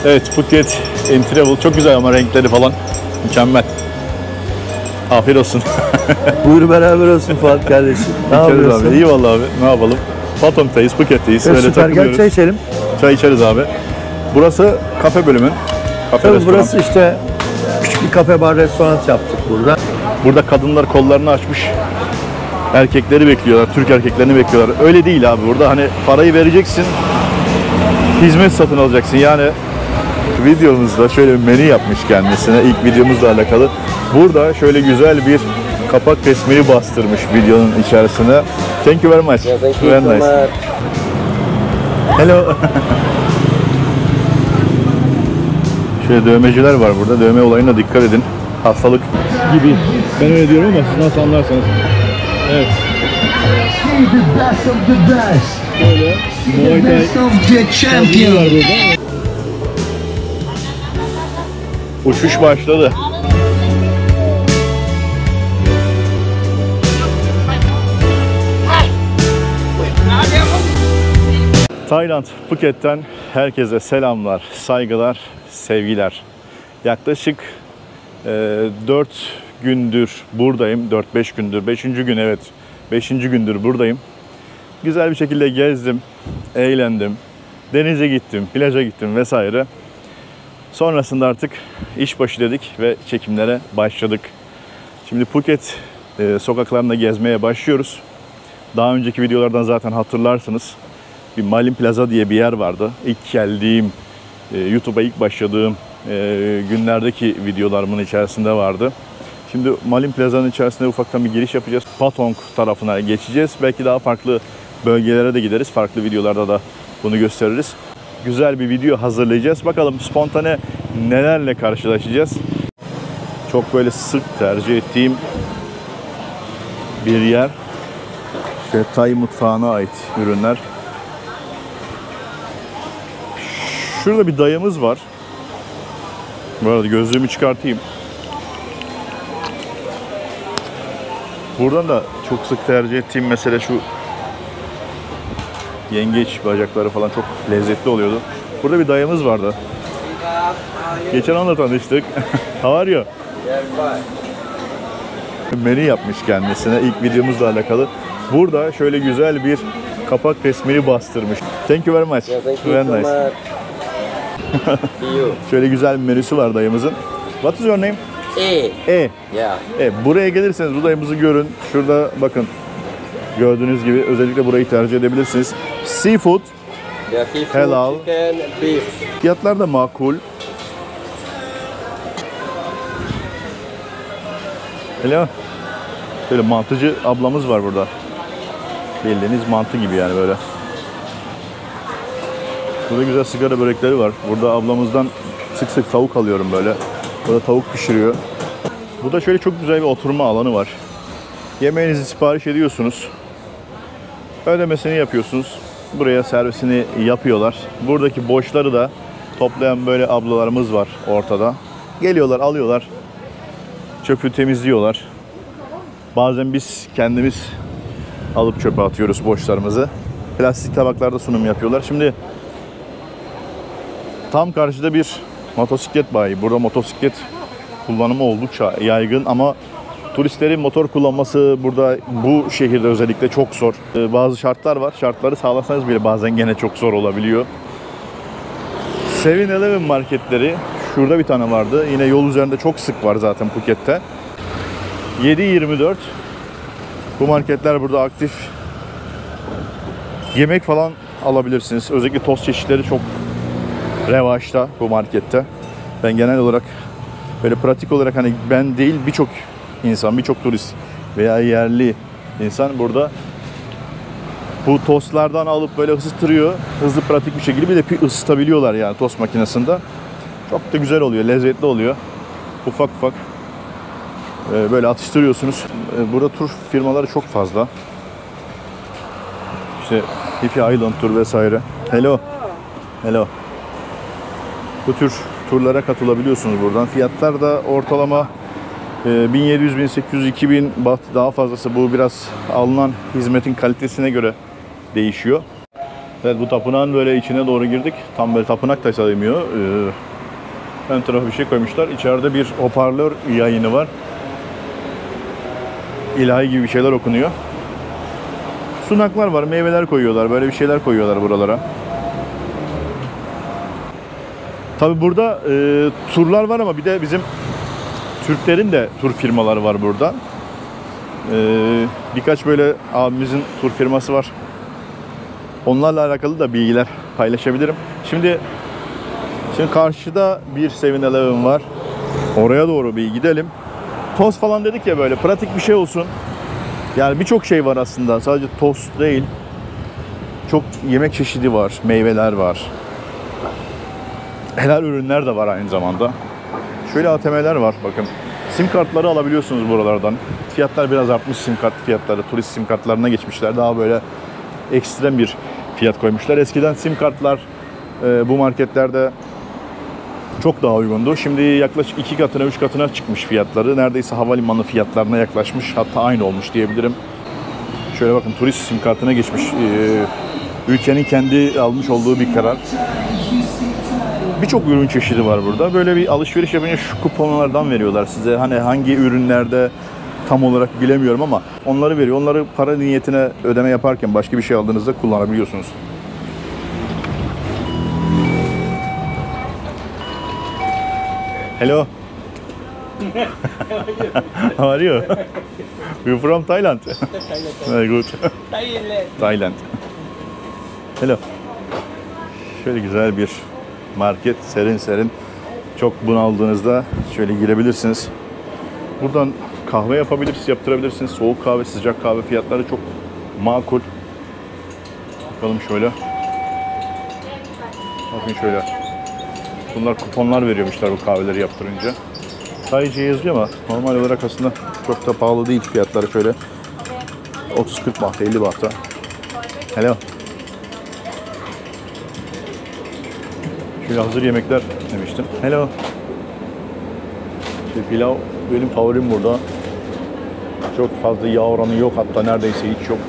Evet, Phuket in Travel çok güzel ama renkleri falan mükemmel. Afiyet olsun. Buyur beraber olsun Fuat kardeşim. Ne yapıyorsun? Abi? İyi vallahi abi. Ne yapalım? Patong'tayız, Phuket'teyiz. Öyle Süper, takılıyoruz. gel çay içelim. Çay içeriz abi. Burası kafe bölümün. Kafe Tabii restoran. burası işte küçük bir kafe bar restoran yaptık burada. Burada kadınlar kollarını açmış. Erkekleri bekliyorlar, Türk erkeklerini bekliyorlar. Öyle değil abi. Burada hani parayı vereceksin, hizmet satın alacaksın. Yani videomuzda şöyle bir menü yapmış kendisine. İlk videomuzla alakalı. Burada şöyle güzel bir kapak resmini bastırmış videonun içerisine. Thank you very much. Yeah, thank you Very so nice. much. Hello. Şöyle dövmeciler var burada. Dövme olayına dikkat edin. Hastalık gibi. Ben öyle diyorum ama siz nasıl anlarsanız. Evet. Böyle Muay Thai var burada. Uçuş başladı. Tayland, Phuket'ten herkese selamlar, saygılar, sevgiler. Yaklaşık 4 gündür buradayım. 4-5 gündür. 5. gün, evet. 5. gündür buradayım. Güzel bir şekilde gezdim, eğlendim. Denize gittim, plaja gittim vesaire. Sonrasında artık işbaşı dedik ve çekimlere başladık. Şimdi Phuket sokaklarında gezmeye başlıyoruz. Daha önceki videolardan zaten hatırlarsınız. Bir Malin Plaza diye bir yer vardı. İlk geldiğim, YouTube'a ilk başladığım günlerdeki videolarımın içerisinde vardı. Şimdi Malin Plaza'nın içerisinde ufaktan bir giriş yapacağız. Patong tarafına geçeceğiz. Belki daha farklı bölgelere de gideriz. Farklı videolarda da bunu gösteririz. Güzel bir video hazırlayacağız. Bakalım spontane nelerle karşılaşacağız. Çok böyle sık tercih ettiğim bir yer. İşte Tay mutfağına ait ürünler. Şurada bir dayımız var. Bu arada gözlüğümü çıkartayım. Buradan da çok sık tercih ettiğim mesele şu yengeç bacakları falan çok lezzetli oluyordu. Burada bir dayımız vardı. Geçen anda tanıştık. How are you? Menü yapmış kendisine ilk videomuzla alakalı. Burada şöyle güzel bir kapak resmini bastırmış. Thank you very much. Yeah, thank you Very so nice. much. See you. Şöyle güzel bir menüsü var dayımızın. What is your name? Yeah. Buraya gelirseniz bu dayımızı görün. Şurada bakın. Gördüğünüz gibi özellikle burayı tercih edebilirsiniz. Seafood. Yeah, seafood, Helal. chicken, beef. Fiyatlar da makul. Hello. Şöyle mantıcı ablamız var burada. Bildiğiniz mantı gibi yani böyle. Burada güzel sigara börekleri var. Burada ablamızdan sık sık tavuk alıyorum böyle. Burada tavuk pişiriyor. Burada şöyle çok güzel bir oturma alanı var. Yemeğinizi sipariş ediyorsunuz. Ödemesini yapıyorsunuz. Buraya servisini yapıyorlar. Buradaki boşları da toplayan böyle ablalarımız var ortada. Geliyorlar, alıyorlar. Çöpü temizliyorlar. Bazen biz kendimiz alıp çöpe atıyoruz boşlarımızı. Plastik tabaklarda sunum yapıyorlar. Şimdi tam karşıda bir motosiklet bayi. Burada motosiklet kullanımı oldukça yaygın ama turistlerin motor kullanması burada bu şehirde özellikle çok zor. Bazı şartlar var. Şartları sağlasanız bile bazen gene çok zor olabiliyor. 7-Eleven marketleri. Şurada bir tane vardı. Yine yol üzerinde çok sık var zaten Phuket'te. 7/24. Bu marketler burada aktif. Yemek falan alabilirsiniz. Özellikle tost çeşitleri çok revaçta bu markette. Ben genel olarak böyle pratik olarak hani ben değil birçok insan, birçok turist veya yerli insan burada bu tostlardan alıp böyle ısıtırıyor. Hızlı pratik bir şekilde bir de ısıtabiliyorlar yani tost makinesinde. Çok da güzel oluyor, lezzetli oluyor. Ufak ufak böyle atıştırıyorsunuz. Burada tur firmaları çok fazla. İşte Hippie Island tur vesaire. Hello. Hello. Bu tür turlara katılabiliyorsunuz buradan. Fiyatlar da ortalama 1700, 1800, 2000 baht, daha fazlası. Bu biraz alınan hizmetin kalitesine göre değişiyor. Evet, bu tapınağın böyle içine doğru girdik. Tam böyle tapınak da sayılmıyor. Ön tarafa bir şey koymuşlar. İçeride bir hoparlör yayını var. İlahi gibi bir şeyler okunuyor. Sunaklar var, meyveler koyuyorlar. Böyle bir şeyler koyuyorlar buralara. Tabi burada turlar var ama bir de bizim Türklerin de tur firmaları var burada. Birkaç böyle abimizin tur firması var. Onlarla alakalı da bilgiler paylaşabilirim. Şimdi karşıda bir 7-Eleven var. Oraya doğru bir gidelim. Tost falan dedik ya, böyle pratik bir şey olsun. Yani birçok şey var aslında. Sadece tost değil. Çok yemek çeşidi var. Meyveler var. Helal ürünler de var aynı zamanda. Şöyle ATM'ler var bakın. Sim kartları alabiliyorsunuz buralardan. Fiyatlar biraz artmış, sim kart fiyatları. Turist sim kartlarına geçmişler. Daha böyle ekstrem bir fiyat koymuşlar. Eskiden sim kartlar bu marketlerde çok daha uygundu. Şimdi yaklaşık 2 katına 3 katına çıkmış fiyatları. Neredeyse havalimanı fiyatlarına yaklaşmış. Hatta aynı olmuş diyebilirim. Şöyle bakın, turist sim kartına geçmiş. Ülkenin kendi almış olduğu bir karar. Birçok ürün çeşidi var burada. Böyle bir alışveriş yapınca şu kuponlardan veriyorlar size. Hani hangi ürünlerde tam olarak bilemiyorum ama onları veriyor. Onları para niyetine ödeme yaparken başka bir şey aldığınızda kullanabiliyorsunuz. Hello. How are you? You from Thailand? Very good. Thailand. Hello. Şöyle güzel bir market, serin serin. Çok bunaldığınızda şöyle girebilirsiniz. Buradan kahve yaptırabilirsiniz. Soğuk kahve, sıcak kahve fiyatları çok makul. Bakalım şöyle. Bakın şöyle. Bunlar kuponlar veriyormuşlar bu kahveleri yaptırınca. Sadece yazıyor ama normal olarak aslında çok da pahalı değil fiyatları şöyle. 30-40 bahta, 50 bahta. Hello. Şöyle hazır yemekler demiştim. Hello. İşte pilav benim favorim burada. Çok fazla yağ oranı yok, hatta neredeyse hiç yok.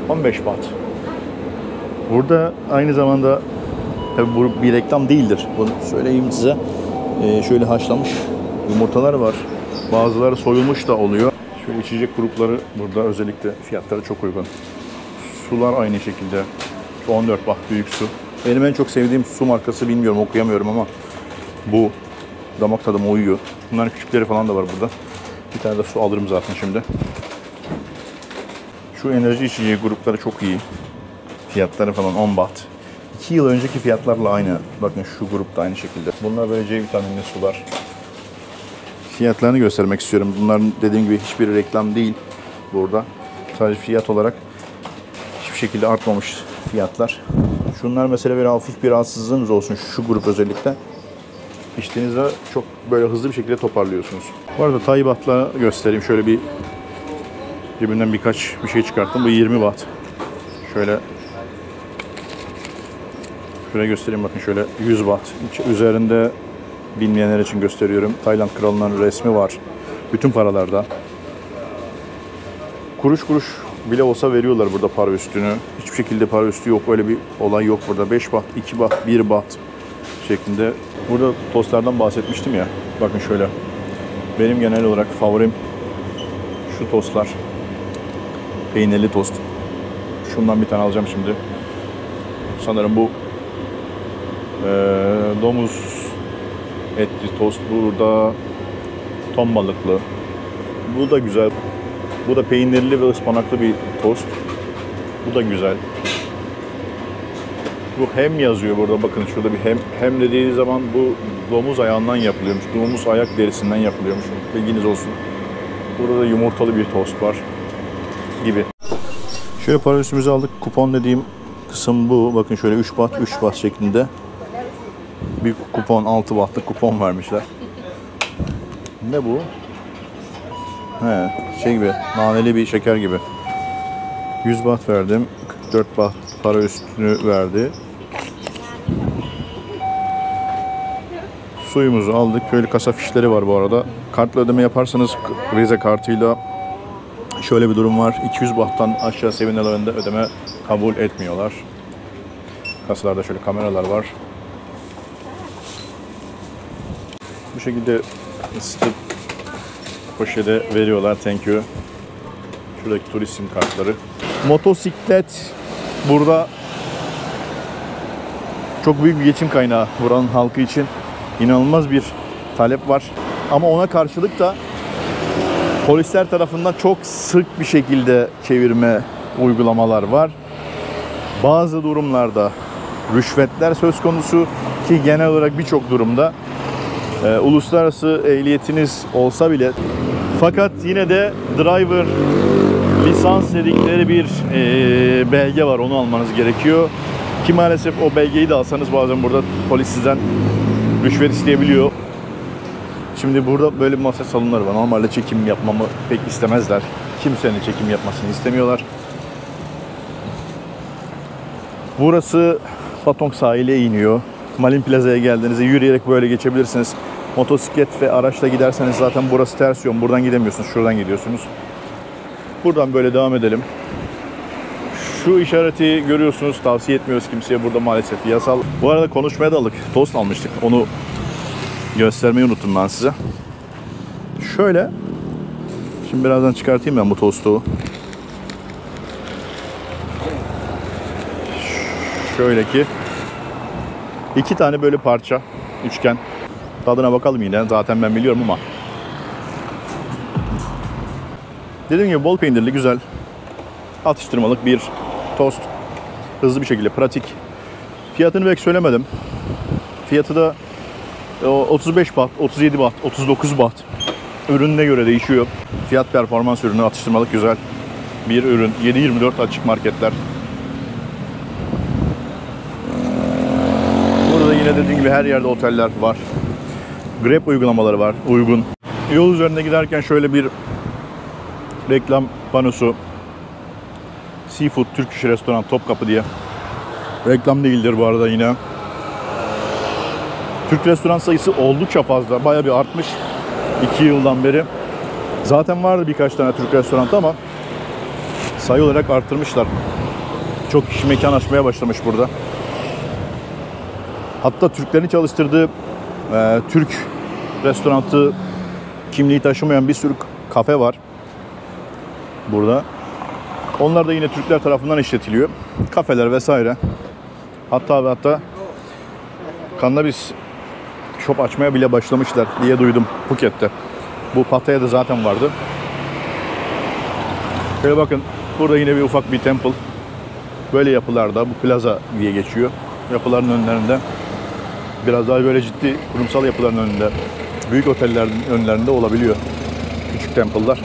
15 baht. Burada aynı zamanda, tabi bu bir reklam değildir, bunu söyleyeyim size. Şöyle haşlanmış yumurtalar var. Bazıları soyulmuş da oluyor. Şöyle içecek grupları burada özellikle fiyatları çok uygun. Sular aynı şekilde. 14 baht büyük su. Benim en çok sevdiğim su markası, bilmiyorum, okuyamıyorum ama bu damak tadıma uyuyor. Bunların küçükleri falan da var burada. Bir tane de su alırım zaten şimdi. Şu enerji içeceği grupları çok iyi. Fiyatları falan 10 baht. 2 yıl önceki fiyatlarla aynı. Bakın şu grupta aynı şekilde. Bunlar böyle C vitaminli sular. Fiyatlarını göstermek istiyorum. Bunların dediğim gibi hiçbir reklam değil burada. Sadece fiyat olarak hiçbir şekilde artmamış fiyatlar. Şunlar mesela böyle hafif bir rahatsızlığınız olsun, şu grup özellikle. İçtiğinizde çok böyle hızlı bir şekilde toparlıyorsunuz. Bu arada Thai bahtla göstereyim. Şöyle bir cebimden birkaç bir şey çıkarttım. Bu 20 baht. Şöyle göstereyim, bakın şöyle 100 baht. Üzerinde, bilmeyenler için gösteriyorum, Tayland kralının resmi var. Bütün paralarda. Kuruş kuruş bile olsa veriyorlar burada para üstünü. Hiçbir şekilde para üstü yok. Öyle bir olay yok burada. 5 baht, 2 baht, 1 baht şeklinde. Burada tostlardan bahsetmiştim ya. Bakın şöyle. Benim genel olarak favorim şu tostlar. Peynirli tost. Şundan bir tane alacağım şimdi. Sanırım bu domuz etli tost. Burada ton balıklı. Bu da güzel. Bu da peynirli ve ıspanaklı bir tost. Bu da güzel. Bu hem yazıyor burada, bakın şurada bir hem. Hem dediği zaman bu domuz ayağından yapılıyormuş. Domuz ayak derisinden yapılıyormuş. Bilginiz olsun. Burada da yumurtalı bir tost var gibi. Şöyle para üstümüzü aldık. Kupon dediğim kısım bu. Bakın şöyle 3 baht şeklinde. Bir kupon, 6 bahtlık kupon vermişler. Ne bu? He, şey gibi, naneli bir şeker gibi. 100 baht verdim. 44 baht para üstünü verdi. Suyumuzu aldık. Böyle kasa fişleri var bu arada. Kartla ödeme yaparsanız Visa kartıyla şöyle bir durum var. 200 bahttan aşağı 7-Eleven'de ödeme kabul etmiyorlar. Kasalarda şöyle kameralar var. Bu şekilde ısıtıp poşete veriyorlar. Thank you. Şuradaki turist sim kartları. Motosiklet burada çok büyük bir geçim kaynağı buranın halkı için. İnanılmaz bir talep var. Ama ona karşılık da polisler tarafından çok sık bir şekilde çevirme uygulamalar var. Bazı durumlarda rüşvetler söz konusu ki genel olarak birçok durumda uluslararası ehliyetiniz olsa bile, fakat yine de driver lisans dedikleri bir belge var, onu almanız gerekiyor. Ki maalesef o belgeyi de alsanız bazen burada polis sizden rüşvet isteyebiliyor. Şimdi burada böyle bir masaj salonları var. Normalde çekim yapmamı pek istemezler. Kimsenin çekim yapmasını istemiyorlar. Burası Patong sahile iniyor. Malin Plaza'ya geldiğinizde yürüyerek böyle geçebilirsiniz. Motosiklet ve araçla giderseniz zaten burası ters yön. Buradan gidemiyorsunuz. Şuradan gidiyorsunuz. Buradan böyle devam edelim. Şu işareti görüyorsunuz. Tavsiye etmiyoruz kimseye. Burada maalesef yasal. Bu arada konuşmaya daldık. Tost almıştık. Onu göstermeyi unuttum ben size. Şöyle. Şimdi birazdan çıkartayım ben bu tostu. Şöyle ki 2 tane böyle parça üçgen. Tadına bakalım yine. Zaten ben biliyorum ama. Dediğim gibi bol peynirli, güzel, atıştırmalık bir tost. Hızlı bir şekilde, pratik. Fiyatını belki söylemedim. Fiyatı da 35 baht, 37 baht, 39 baht. Ürününe göre değişiyor. Fiyat performans ürünü, atıştırmalık güzel bir ürün. 7/24 açık marketler. Burada yine dediğim gibi her yerde oteller var. Grab uygulamaları var, uygun. Yol üzerinde giderken şöyle bir reklam panosu. Seafood Türk İş Restoran Topkapı diye. Reklam değildir bu arada yine. Türk restoran sayısı oldukça fazla. Bayağı bir artmış 2 yıldan beri. Zaten vardı birkaç tane Türk restoranı ama sayı olarak arttırmışlar. Çok kişi mekan açmaya başlamış burada. Hatta Türklerin çalıştırdığı Türk restoranı kimliği taşımayan bir sürü kafe var burada. Onlar da yine Türkler tarafından işletiliyor. Kafeler vesaire. Hatta cannabis shop açmaya bile başlamışlar diye duydum Phuket'te. Bu Pattaya'da zaten vardı. Şöyle bakın, burada yine bir ufak bir temple. Böyle yapılarda, bu plaza diye geçiyor. Yapıların önlerinde, biraz daha böyle ciddi kurumsal yapıların önünde, büyük otellerin önlerinde olabiliyor küçük temple'lar.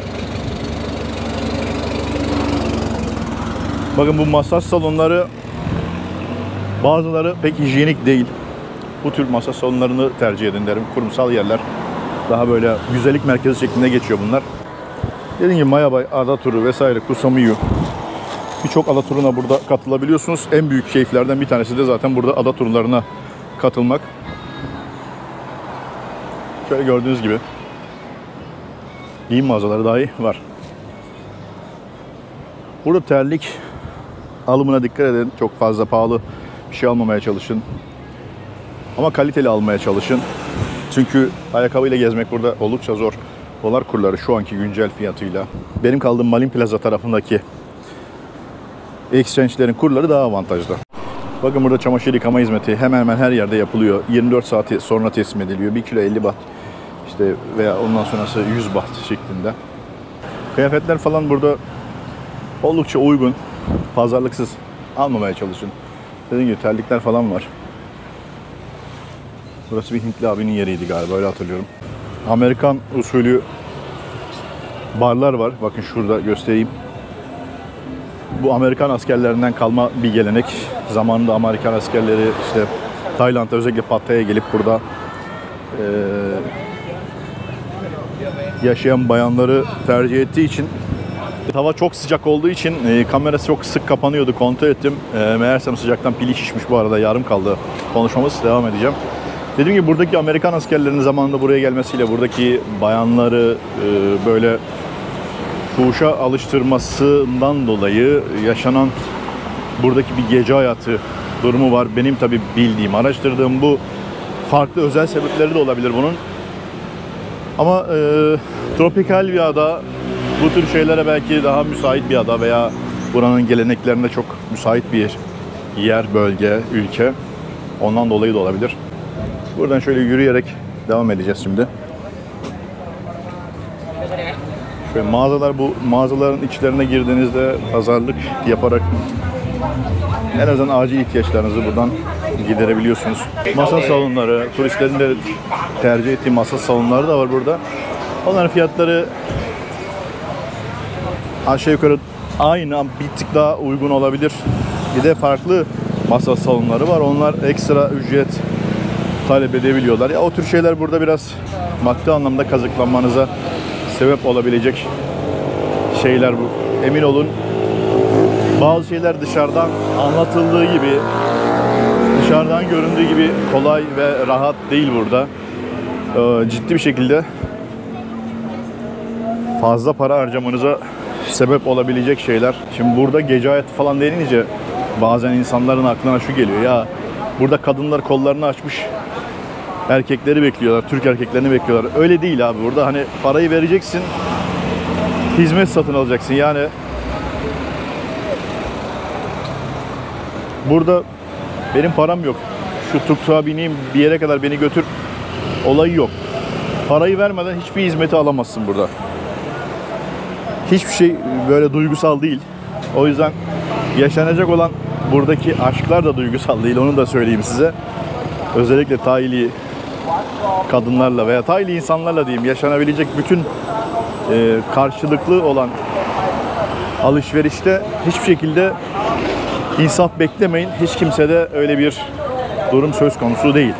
Bakın bu masaj salonları, bazıları pek hijyenik değil. Bu tür masaj salonlarını tercih edin derim. Kurumsal yerler. Daha böyle güzellik merkezi şeklinde geçiyor bunlar. Dediğim gibi Maya Bay, ada turu vesaire, Koh Samui. Birçok ada turuna burada katılabiliyorsunuz. En büyük keyiflerden bir tanesi de zaten burada ada turlarına katılmak. Şöyle gördüğünüz gibi giyim mağazaları dahi var. Burada terlik alımına dikkat edin. Çok fazla pahalı bir şey almamaya çalışın. Ama kaliteli almaya çalışın. Çünkü ayakkabıyla gezmek burada oldukça zor. Dolar kurları şu anki güncel fiyatıyla. Benim kaldığım Malin Plaza tarafındaki exchange'lerin kurları daha avantajlı. Bakın burada çamaşır yıkama hizmeti hemen hemen her yerde yapılıyor. 24 saati sonra teslim ediliyor. 1 kilo 50 baht işte veya ondan sonrası 100 baht şeklinde. Kıyafetler falan burada oldukça uygun. Pazarlıksız almamaya çalışın. Dediğim gibi terlikler falan var. Burası bir Hintli abinin yeriydi galiba, öyle hatırlıyorum. Amerikan usulü barlar var. Bakın şurada göstereyim. Bu Amerikan askerlerinden kalma bir gelenek. Zamanında Amerikan askerleri işte Tayland'a, özellikle Pattaya'ya gelip burada yaşayan bayanları tercih ettiği için, hava çok sıcak olduğu için kamerası çok sık kapanıyordu, kontrol ettim. Meğersem sıcaktan pili şişmiş, bu arada yarım kaldı konuşmamız, devam edeceğim. Dediğim gibi buradaki Amerikan askerlerinin zamanında buraya gelmesiyle buradaki bayanları böyle fuhuşa alıştırmasından dolayı yaşanan buradaki bir gece hayatı durumu var. Benim tabii bildiğim, araştırdığım bu. Farklı özel sebepleri de olabilir bunun. Ama tropikal bir ada, bu tür şeylere belki daha müsait bir ada veya buranın geleneklerine çok müsait bir yer, bölge, ülke. Ondan dolayı da olabilir. Buradan şöyle yürüyerek devam edeceğiz şimdi. Şöyle mağazalar, bu mağazaların içlerine girdiğinizde pazarlık yaparak en azından acil ihtiyaçlarınızı buradan giderebiliyorsunuz. Masa salonları, turistlerin de tercih ettiği masa salonları da var burada. Onların fiyatları aşağı yukarı aynı ama bir tık daha uygun olabilir. Bir de farklı masa salonları var. Onlar ekstra ücret talep edebiliyorlar. Ya o tür şeyler burada biraz maddi anlamda kazıklanmanıza sebep olabilecek şeyler bu. Emin olun, bazı şeyler dışarıdan anlatıldığı gibi, dışarıdan göründüğü gibi kolay ve rahat değil burada. Ciddi bir şekilde fazla para harcamanıza sebep olabilecek şeyler. Şimdi burada gece hayatı falan denince bazen insanların aklına şu geliyor: ya burada kadınlar kollarını açmış erkekleri bekliyorlar, Türk erkeklerini bekliyorlar. Öyle değil abi. Burada hani parayı vereceksin, hizmet satın alacaksın. Yani burada benim param yok, şu tuktuğa bineyim bir yere kadar beni götür olayı yok. Parayı vermeden hiçbir hizmeti alamazsın burada. Hiçbir şey böyle duygusal değil. O yüzden yaşanacak olan buradaki aşklar da duygusal değil. Onu da söyleyeyim size. Özellikle Tayli kadınlarla veya Tayli insanlarla diyeyim, yaşanabilecek bütün karşılıklı olan alışverişte hiçbir şekilde insaf beklemeyin. Hiç kimsede öyle bir durum söz konusu değil.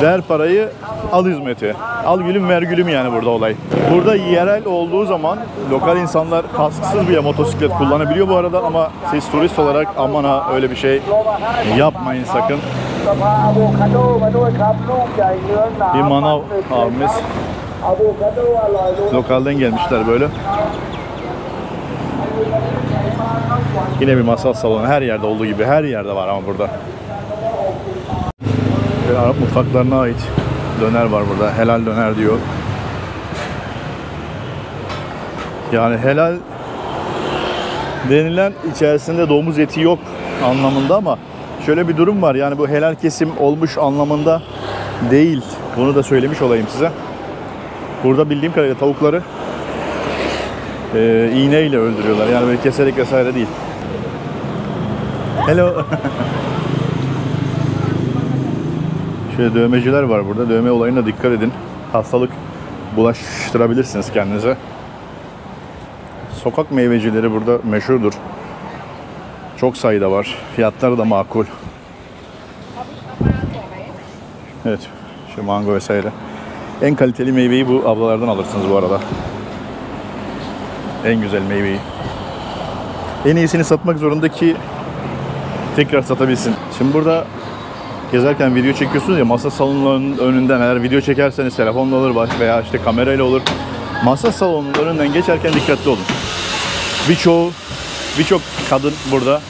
Ver parayı, al hizmeti. Al gülüm ver gülüm, yani burada olay. Burada yerel olduğu zaman lokal insanlar kasksız bile motosiklet kullanabiliyor bu arada, ama siz turist olarak aman ha öyle bir şey yapmayın sakın. Bir manav abimiz, lokalden gelmişler böyle. Yine bir masal salonu, her yerde olduğu gibi, her yerde var ama burada. Ve Arap mutfaklarına ait döner var burada. Helal döner diyor. Yani helal denilen içerisinde domuz eti yok anlamında, ama şöyle bir durum var. Yani bu helal kesim olmuş anlamında değil. Bunu da söylemiş olayım size. Burada bildiğim kadarıyla tavukları iğneyle öldürüyorlar. Yani böyle keserek vesaire değil. Hello. Şöyle dövmeciler var burada. Dövme olayına dikkat edin. Hastalık bulaştırabilirsiniz kendinize. Sokak meyvecileri burada meşhurdur. Çok sayıda var. Fiyatları da makul. Evet. Şu mango vesaire. En kaliteli meyveyi bu ablalardan alırsınız bu arada. En güzel meyveyi. En iyisini satmak zorunda ki tekrar satabilsin. Şimdi burada gezerken video çekiyorsunuz ya, masa salonlarının önünden eğer video çekerseniz telefonla olur veya işte kamerayla olur. Masa salonunun önünden geçerken dikkatli olun. Birçok kadın burada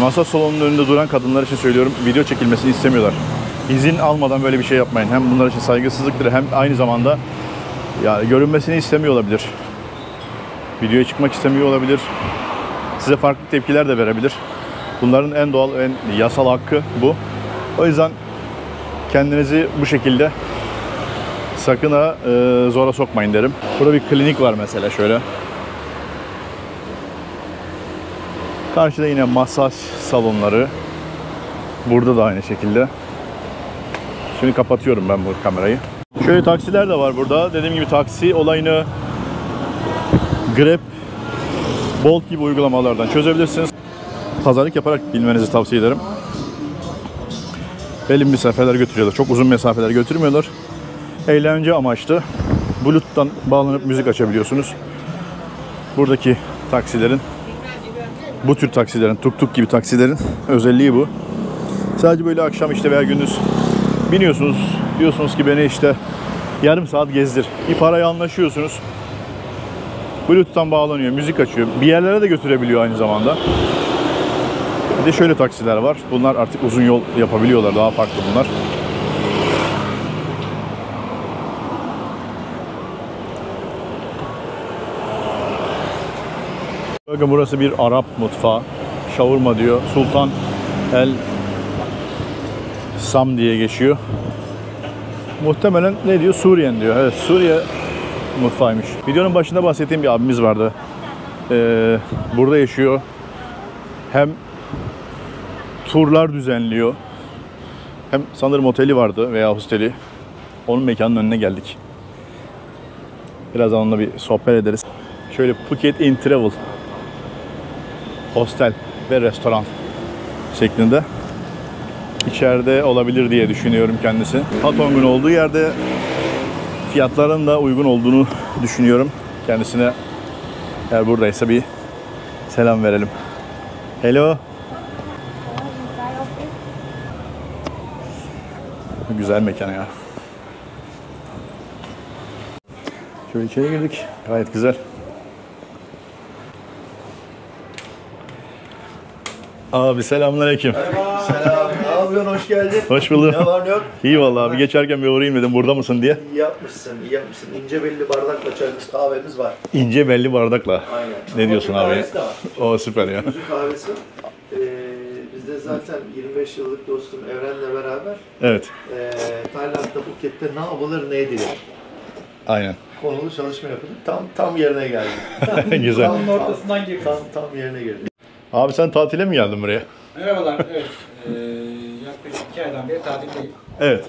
masa salonunun önünde duran kadınlar için söylüyorum, video çekilmesini istemiyorlar. İzin almadan böyle bir şey yapmayın. Hem bunlar için saygısızlıktır, hem aynı zamanda yani görünmesini istemiyor olabilir. Videoya çıkmak istemiyor olabilir. Size farklı tepkiler de verebilir. Bunların en doğal, en yasal hakkı bu. O yüzden kendinizi bu şekilde sakın ha zora sokmayın derim. Burada bir klinik var mesela şöyle. Karşıda yine masaj salonları. Burada da aynı şekilde. Şimdi kapatıyorum ben bu kamerayı. Şöyle taksiler de var burada. Dediğim gibi taksi olayını Grab, Bolt gibi uygulamalardan çözebilirsiniz. Pazarlık yaparak bilmenizi tavsiye ederim. Belli mesafeler götürüyorlar. Çok uzun mesafeler götürmüyorlar. Eğlence amaçlı Bluetooth'tan bağlanıp müzik açabiliyorsunuz. Buradaki taksilerin, bu tür taksilerin, tuk tuk gibi taksilerin özelliği bu. Sadece böyle akşam işte veya gündüz biniyorsunuz. Diyorsunuz ki beni işte yarım saat gezdir. Bir parayı anlaşıyorsunuz. Bluetooth'tan bağlanıyor, müzik açıyor. Bir yerlere de götürebiliyor aynı zamanda. Bir de şöyle taksiler var. Bunlar artık uzun yol yapabiliyorlar. Daha farklı bunlar. Bakın burası bir Arap mutfağı. Şavurma diyor. Sultan El Sam diye geçiyor. Muhtemelen ne diyor? Suriyen diyor. Evet, Suriye mutfağıymış. Videonun başında bahsettiğim bir abimiz vardı. Burada yaşıyor. Hem turlar düzenliyor. Hem sanırım oteli vardı veya hosteli. Onun mekanının önüne geldik. Birazdan onunla bir sohbet ederiz. Şöyle Phuket in Travel hostel ve restoran şeklinde. İçeride olabilir diye düşünüyorum kendisi. Patong'un olduğu yerde fiyatların da uygun olduğunu düşünüyorum. Kendisine eğer buradaysa bir selam verelim. Hello. Güzel mekan ya. Şöyle içeri girdik. Gayet güzel. Abi selamünaleyküm. Selam. Ne yapıyorsun? Hoş geldin. Hoş bulduk. Ne var ne yok? İyi vallahi abi, geçerken bir uğrayayım dedim, burada mısın diye. İyi yapmışsın, iyi yapmışsın. İnce belli bardakla çayımız, kahvemiz var. İnce belli bardakla. Aynen. Ne diyorsun Ama abi? kahvesi de var. O süper ya. Üzüm kahvesi. Biz de zaten 25 yıllık dostum Evren'le beraber Evet. Tayland'da, Phuket'te ne yapılır ne edilir Aynen. konulu çalışma yapıldı. Tam yerine geldi. Güzel. Kanun ortasından girdik. Tam yerine geldi. Abi sen tatile mi geldin buraya? Merhabalar, evet. Yaklaşık 2 aydan beri tatildeyim. Evet.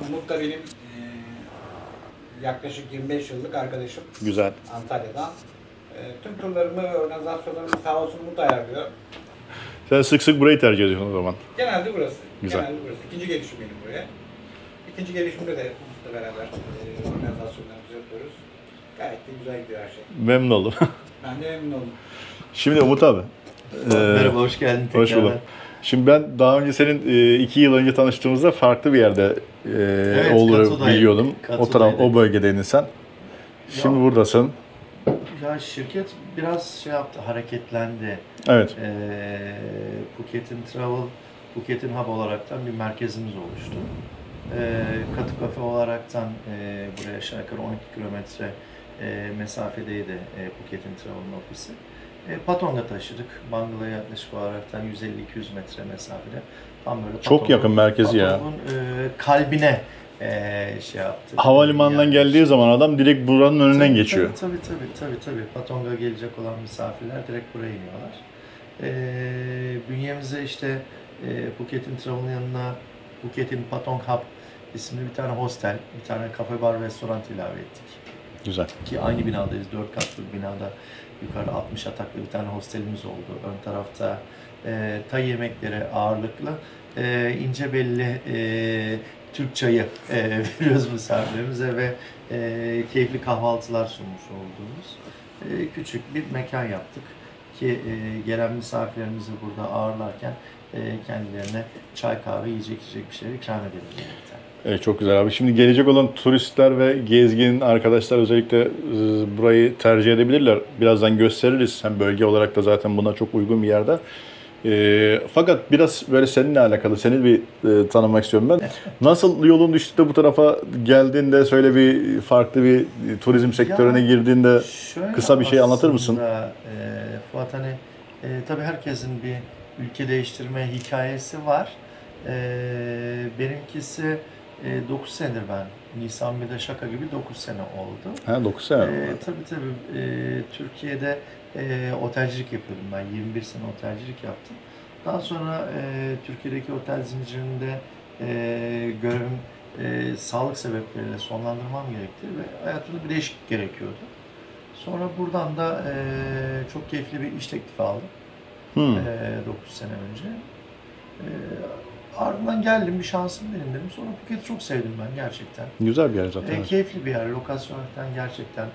Umut da benim yaklaşık 25 yıllık arkadaşım Güzel. Antalya'dan. Tüm turlarımı, organizasyonlarımı sağ olsun Umut ayarlıyor. Sen sık sık burayı tercih ediyorsun o zaman. Genelde burası. Güzel. Genelde burası. İkinci gelişim benim buraya. İkinci gelişimde de Umut'la beraber organizasyonlarımızı yapıyoruz. Gayet de güzel gidiyor her şey. Memnun oldum. Ben de memnun oldum. Şimdi Umut abi. Merhaba, hoş geldin tekrar. Hoş bulduk. Şimdi ben daha önce senin 2 yıl önce tanıştığımızda farklı bir yerde olduğunu Katu'daydım. biliyordum. O taraf, o bölgedeydin sen. Şimdi buradasın. Ya şirket biraz şey yaptı, hareketlendi. Evet. Phuket'in Travel, Phuket'in Hub olaraktan bir merkezimiz oluştu. Katı kafe olaraktan buraya aşağı yukarı 12 kilometre mesafedeydi Phuket'in Travel'ın ofisi. Patong'a taşıdık. Banglal'a yaklaşık olaraktan 150-200 metre mesafede. Tam böyle Çok yakın merkezi ya. Patong'un kalbine şey yaptı. Havalimanından Yani geldiği zaman adam direkt buranın önünden geçiyor. Tabii. Patong'a gelecek olan misafirler direkt buraya iniyorlar. Bünyemize işte Phuket'in Travel'ın yanına Phuket'in Patong Hub isimli bir tane hostel, bir tane kafe, bar, restoran ilave ettik. Güzel. Ki aynı binadayız, 4 katlı bir binada yukarıda 60 yataklı bir tane hostelimiz oldu. Ön tarafta Tay yemekleri ağırlıklı, ince belli Türk çayı veriyoruz misafirlerimize ve keyifli kahvaltılar sunmuş olduğumuz küçük bir mekan yaptık ki gelen misafirlerimizi burada ağırlarken kendilerine çay, kahve, yiyecek bir şeyler ikram edelim diye. Evet, çok güzel abi. Şimdi gelecek olan turistler ve gezgin arkadaşlar özellikle burayı tercih edebilirler. Birazdan gösteririz. Hem bölge olarak da zaten buna çok uygun bir yerde. Fakat biraz böyle seninle alakalı, seni bir tanımak istiyorum ben. Nasıl yolun düştü de bu tarafa geldiğinde, söyle bir farklı bir turizm sektörüne girdiğinde kısa bir şey anlatır mısın? Fuat, hani tabii herkesin bir ülke değiştirme hikayesi var. Benimkisi 9 senedir ben. Nisan 1'de şaka gibi 9 sene oldu. Ha, 9 sene. Tabii. Türkiye'de otelcilik yapıyordum ben. 21 sene otelcilik yaptım. Daha sonra Türkiye'deki otel zincirinde görevim sağlık sebepleriyle sonlandırmam gerekti ve hayatımda bir değişiklik gerekiyordu. Sonra buradan da çok keyifli bir iş teklifi aldım. 9 sene önce. Ardından geldim, bir şansım benim dedim. Sonra Phuket'i çok sevdim ben gerçekten. Güzel bir yer zaten. Keyifli bir yer. Lokasyonlardan gerçekten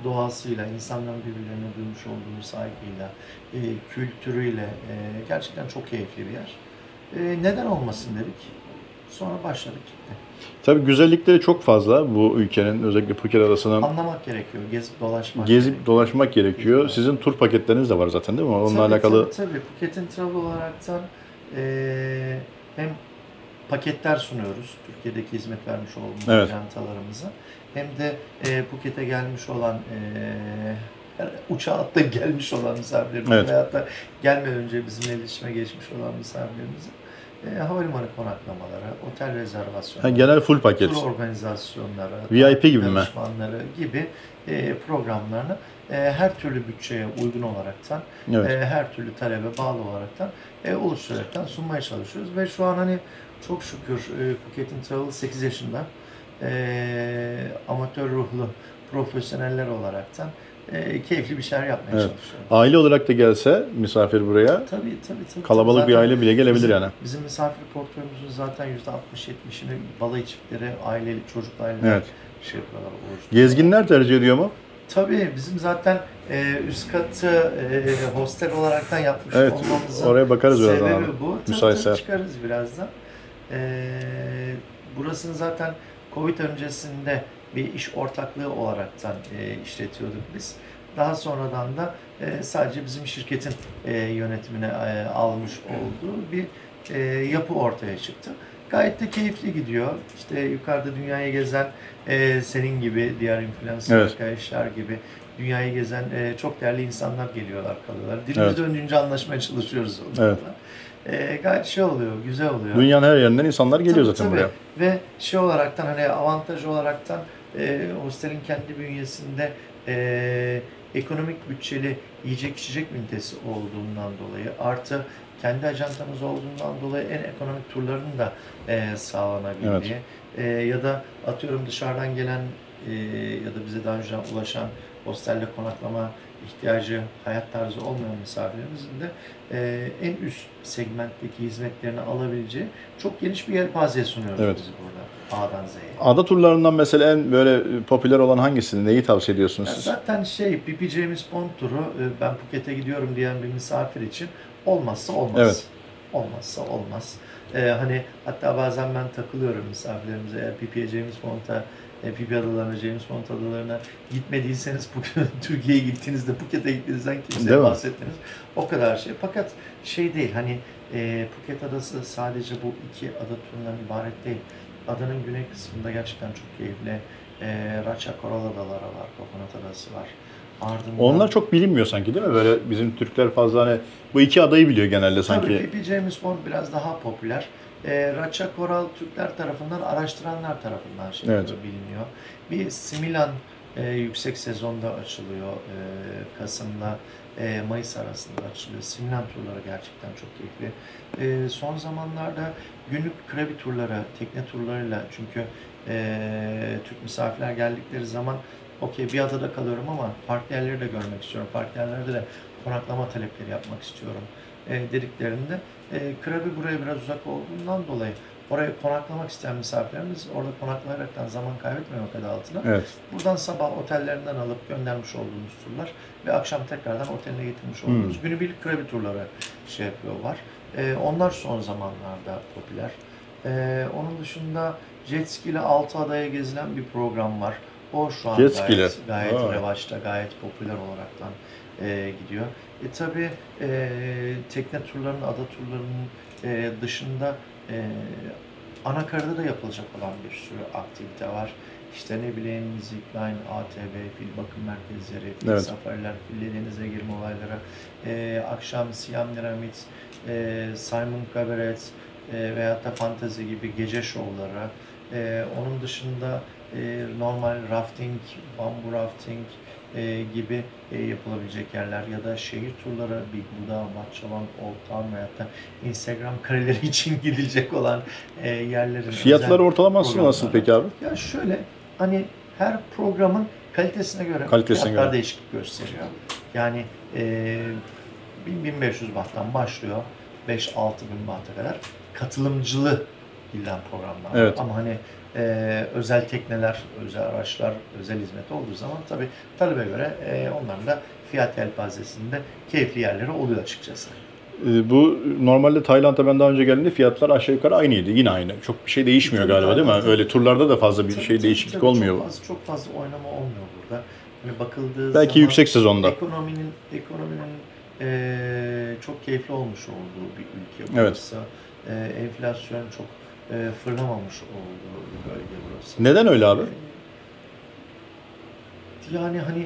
doğasıyla, insanların birbirlerine duymuş olduğu saygıyla, kültürüyle gerçekten çok keyifli bir yer. Neden olmasın dedik. Sonra başladık gitti. Tabii güzellikleri çok fazla bu ülkenin, özellikle Phuket Adası'nın. Anlamak gerekiyor, gezip dolaşmak Gezip gerekiyor. dolaşmak gerekiyor. Gezip Sizin tur paketleriniz de var zaten değil mi? Onunla Tabii, alakalı. Tabii. Phuket'in travel olaraktan hem paketler sunuyoruz, Türkiye'deki hizmet vermiş olduğumuz Evet. ajantalarımıza. Hem de Phuket'e gelmiş olan, uçağa atla gelmiş olan misafirlerimiz Evet. veyahut da gelmeden önce bizimle iletişime geçmiş olan misafirlerimizin havalimanı konaklamaları, otel rezervasyonları, Genel full paket. tur organizasyonları, VIP gibi mi? danışmanları gibi programlarını her türlü bütçeye uygun olaraktan, Evet. her türlü talebe bağlı olaraktan oluşturaraktan sunmaya çalışıyoruz ve şu an hani çok şükür Phuket'in Travel 8 yaşında amatör ruhlu profesyoneller olaraktan keyifli bir şeyler yapmaya Evet. çalışıyoruz. Aile olarak da gelse misafir buraya, Tabii. kalabalık bir Zaten aile bile gelebilir yani. Bizim misafir portföyümüzün zaten %60-70'ini balayı çiftleri, aileli, çocuklu aileler Evet. şey yapıyorlar, oluşturuyorlar. Gezginler tercih ediyor mu? Tabii bizim zaten üst katı hostel olaraktan yapmış Evet. olmamızın Oraya bakarız birazdan sebebi abi. bu. Müsaitse. Tabii çıkarız birazdan. Burasını zaten Covid öncesinde bir iş ortaklığı olaraktan işletiyorduk biz. Daha sonradan da sadece bizim şirketin yönetimine almış olduğu bir yapı ortaya çıktı. Gayet de keyifli gidiyor. İşte yukarıda dünyayı gezen senin gibi, diğer influencer Evet. arkadaşlar gibi dünyayı gezen çok değerli insanlar geliyorlar, kalıyorlar. Dilimiz Evet. döndüğünce anlaşmaya çalışıyoruz onlarla. Gayet şey oluyor, güzel oluyor. Dünyanın her yerinden insanlar geliyor Tabii, zaten tabii. buraya. Ve şey olaraktan hani avantaj olaraktan hostelin kendi bünyesinde ekonomik bütçeli yiyecek içecek ünitesi olduğundan dolayı artı kendi ajantamız olduğundan dolayı en ekonomik turların da sağlanabildiği ya da atıyorum dışarıdan gelen ya da bize daha önceden ulaşan hostelde konaklama ihtiyacı, hayat tarzı olmayan misafirlerimizin de en üst segmentteki hizmetlerini alabileceği çok geniş bir yelpaze sunuyoruz Evet. biz burada A'dan Z'ye. Ada turlarından mesela en böyle popüler olan hangisi? Neyi tavsiye ediyorsunuz Ya siz? zaten PP James Bond turu ben Phuket'e gidiyorum diyen bir misafir için olmazsa olmaz. Evet. Olmazsa olmaz. Hani hatta bazen ben takılıyorum misafirlerimize eğer PP James Bond'a PP adalarına, James Bond adalarına gitmediyseniz Türkiye'ye gittiğinizde Phuket'e gittiğinizden Değil kimseye mi? bahsettiniz. O kadar şey. Fakat şey değil hani Phuket adası sadece bu iki ada turundan ibaret değil. Adanın güney kısmında gerçekten çok keyifli Ratcha Coral adaları var, Coconut adası var. Ardından Onlar çok bilinmiyor sanki değil mi? Böyle bizim Türkler fazla hani bu iki adayı biliyor genelde sanki. Tabii PP James Bond biraz daha popüler. Ratcha Coral Türkler tarafından, araştıranlar tarafından Evet. biliniyor. Bir Similan yüksek sezonda açılıyor. Kasım'la Mayıs arasında açılıyor. Similan turları gerçekten çok keyifli. Son zamanlarda günlük krabi turları, tekne turlarıyla çünkü Türk misafirler geldikleri zaman okey bir adada kalıyorum ama farklı yerleri de görmek istiyorum. Farklı yerlerde de konaklama talepleri yapmak istiyorum dediklerinde Krabi buraya biraz uzak olduğundan dolayı oraya konaklamak isteyen misafirlerimiz orada konaklayaraktan zaman kaybetmemek adı altına Evet. buradan sabah otellerinden alıp göndermiş olduğumuz turlar ve akşam tekrardan oteline getirmiş olduğumuz günübirlik Krabi turları şey yapıyorlar. Onlar son zamanlarda popüler. Onun dışında jet ski ile altı adaya gezilen bir program var. O şu an Jet ski'ler. gayet Aa. revaçta, gayet popüler olaraktan gidiyor. Tabii tekne turlarının, ada turlarının dışında anakarada da yapılacak olan bir sürü aktivite var. İşte ne bileyim zipline, ATV, fil bakım merkezleri, fil Evet. safariler, fille denize girme olayları, akşam Siam Piramit, Simon Cabaret veyahut da fantezi gibi gece şovları. Onun dışında normal rafting, bambu rafting gibi yapılabilecek yerler ya da şehir turları, Big Buddha, Matçalan, Old Town veyahut da Instagram kareleri için gidilecek olan yerlerin Fiyatları özel ortalaması nasıl programları. peki abi? Ya şöyle hani her programın kalitesine göre Kalitesine fiyatlar göre. değişiklik gösteriyor. Yani 1000-1500 bahttan başlıyor 5-6 bin bahta kadar katılımcılı gidilen programlar var. Evet. Ama hani özel tekneler, özel araçlar, özel hizmet olduğu zaman tabii talebe göre onların da fiyat yelpazesinde keyifli yerleri oluyor açıkçası. Bu normalde Tayland'a ben daha önce geldiğimde fiyatlar aşağı yukarı aynıydı. Yine aynı. Çok bir şey değişmiyor galiba değil mi? Öyle turlarda da fazla bir şey değişiklik olmuyor. Çok fazla oynama olmuyor burada. Hani bakıldığı Belki zaman yüksek sezonda. Ekonominin çok keyifli olmuş olduğu bir ülke Evet. burası. Enflasyon çok fırlamamış olduğu bir bölge burası. Neden öyle abi? Yani hani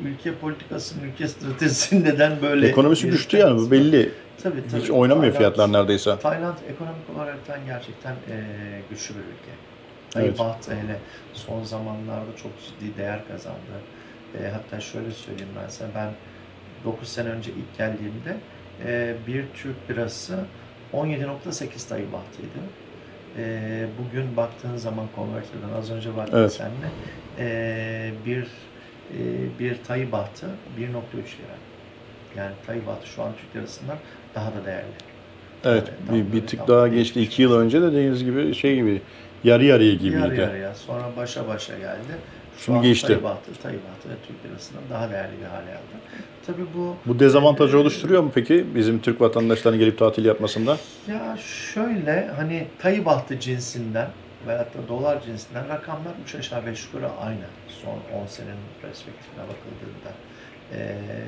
ülke politikasının, ülke stratejisi neden böyle... Ekonomisi düştü yani bu belli. Tabii. Hiç oynamıyor fiyatlar neredeyse. Tayland ekonomik olaraktan gerçekten güçlü bir ülke. Evet. Baht hele son zamanlarda çok ciddi değer kazandı. Hatta şöyle söyleyeyim ben sana, ben 9 sene önce ilk geldiğimde bir Türk lirası 17.8 Tay bahtıydı. Bugün baktığın zaman konvertörden az önce baktık Evet. seninle bir Tay bahtı 1.3 lira. Yani Tay bahtı şu an Türk lirasından daha da değerli. Evet, bir tık daha geçti. 2 yıl önce de dediğiniz gibi şey gibi yarı yarıya gibiydi. Yarı yarıya, sonra başa geldi. Şu Şimdi an geçti. Tay bahtı Türk lirasından daha değerli bir hale aldı. Tabii Bu dezavantajı oluşturuyor mu peki bizim Türk vatandaşlarının gelip tatil yapmasında? Ya şöyle, hani Tay bahtı cinsinden veyahut da dolar cinsinden rakamlar 3 aşağı 5 yukarı aynı son 10 senenin perspektifine bakıldığında.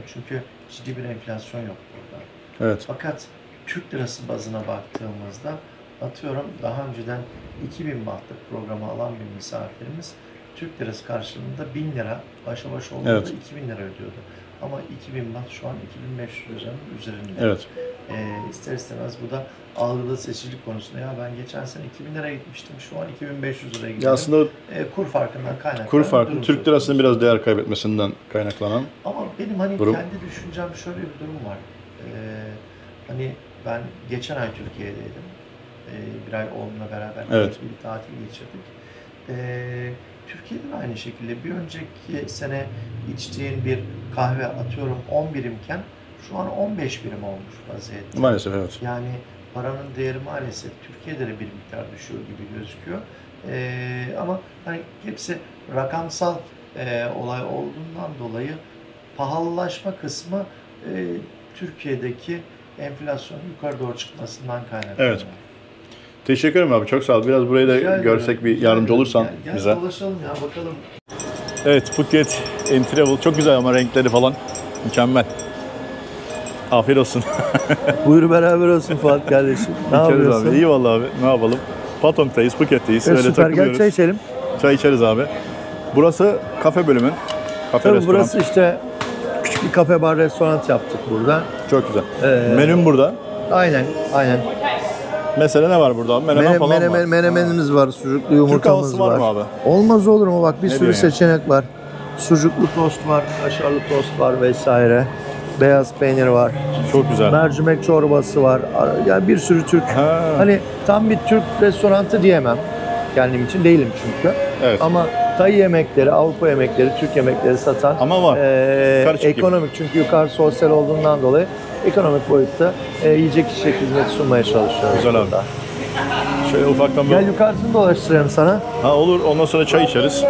Çünkü ciddi bir enflasyon yok burada. Evet. Fakat Türk lirası bazına baktığımızda, atıyorum daha önceden 2000 bahtlık programı alan bir misafirimiz Türk lirası karşılığında 1000 lira başa baş olduğunda Evet. 2000 lira ödüyordu. Ama 2000 baht şu an 2500 liranın üzerinde. Evet. İster istemez bu da algıda seçicilik konusunda, ya ben geçen sene 2000 liraya gitmiştim, şu an 2500 liraya gidiyorum. Ya aslında Kur farkından kaynaklanan kur bir farkı durum Türk söz lirasının konusu. biraz değer kaybetmesinden kaynaklanan. Ama benim hani durum. kendi düşüncem şöyle bir durum var. Hani ben geçen ay Türkiye'deydim. Bir ay oğlumla beraber Evet. bir tatil geçirdik. Türkiye'de de aynı şekilde bir önceki sene içtiğin bir kahve atıyorum 10 birimken şu an 15 birim olmuş vaziyette. Maalesef evet. Yani paranın değeri maalesef Türkiye'de de bir miktar düşüyor gibi gözüküyor. Ama hani hepsi rakamsal olay olduğundan dolayı pahalılaşma kısmı Türkiye'deki enflasyonun yukarı doğru çıkmasından kaynaklanıyor. Evet. Teşekkür ederim abi. Çok sağ ol. Biraz burayı da Rica görsek ederim. bir yardımcı olursan Gel bize. dolaşalım ya, bakalım. Evet, Phuket Travel çok güzel ama renkleri falan mükemmel. Afiyet olsun. Buyur beraber olsun Fuat kardeşim. Ne İçeriz yapıyorsun? abi. İyi vallahi abi. Ne yapalım? Patong'tayız, Phuket'teyiz. Öyle Süper, gel takılıyoruz. çay içelim. Çay içeriz abi. Burası kafe bölümün. Kafe Tabii restoran. burası işte küçük bir kafe bar restoran yaptık burada. Çok güzel. Menüm burada. Aynen. Mesela ne var burada? Menemen falan var. Menemenimiz var, sucuklu Türk yumurtamız havası var mı abi? Olmaz olur mu? Bak bir Ne sürü diyorsun ya? seçenek var. Sucuklu tost var, kaşarlı tost var vesaire. Beyaz peynir var. Çok güzel. Mercimek çorbası var. Yani bir sürü Türk. Ha. Hani tam bir Türk restoranı diyemem. Kendim için değilim çünkü. Evet. Ama Tay yemekleri, Avrupa yemekleri, Türk yemekleri satan Ama var. Karışık gibi. ekonomik, çünkü yukarı sosyal olduğundan dolayı ekonomik boyutta yiyecek içecek hizmeti sunmaya çalışıyoruz. Güzel abi. burada. Şöyle ufaktan bir... Gel yukarısını dolaştırayım sana. Ha olur. Ondan sonra çay içeriz.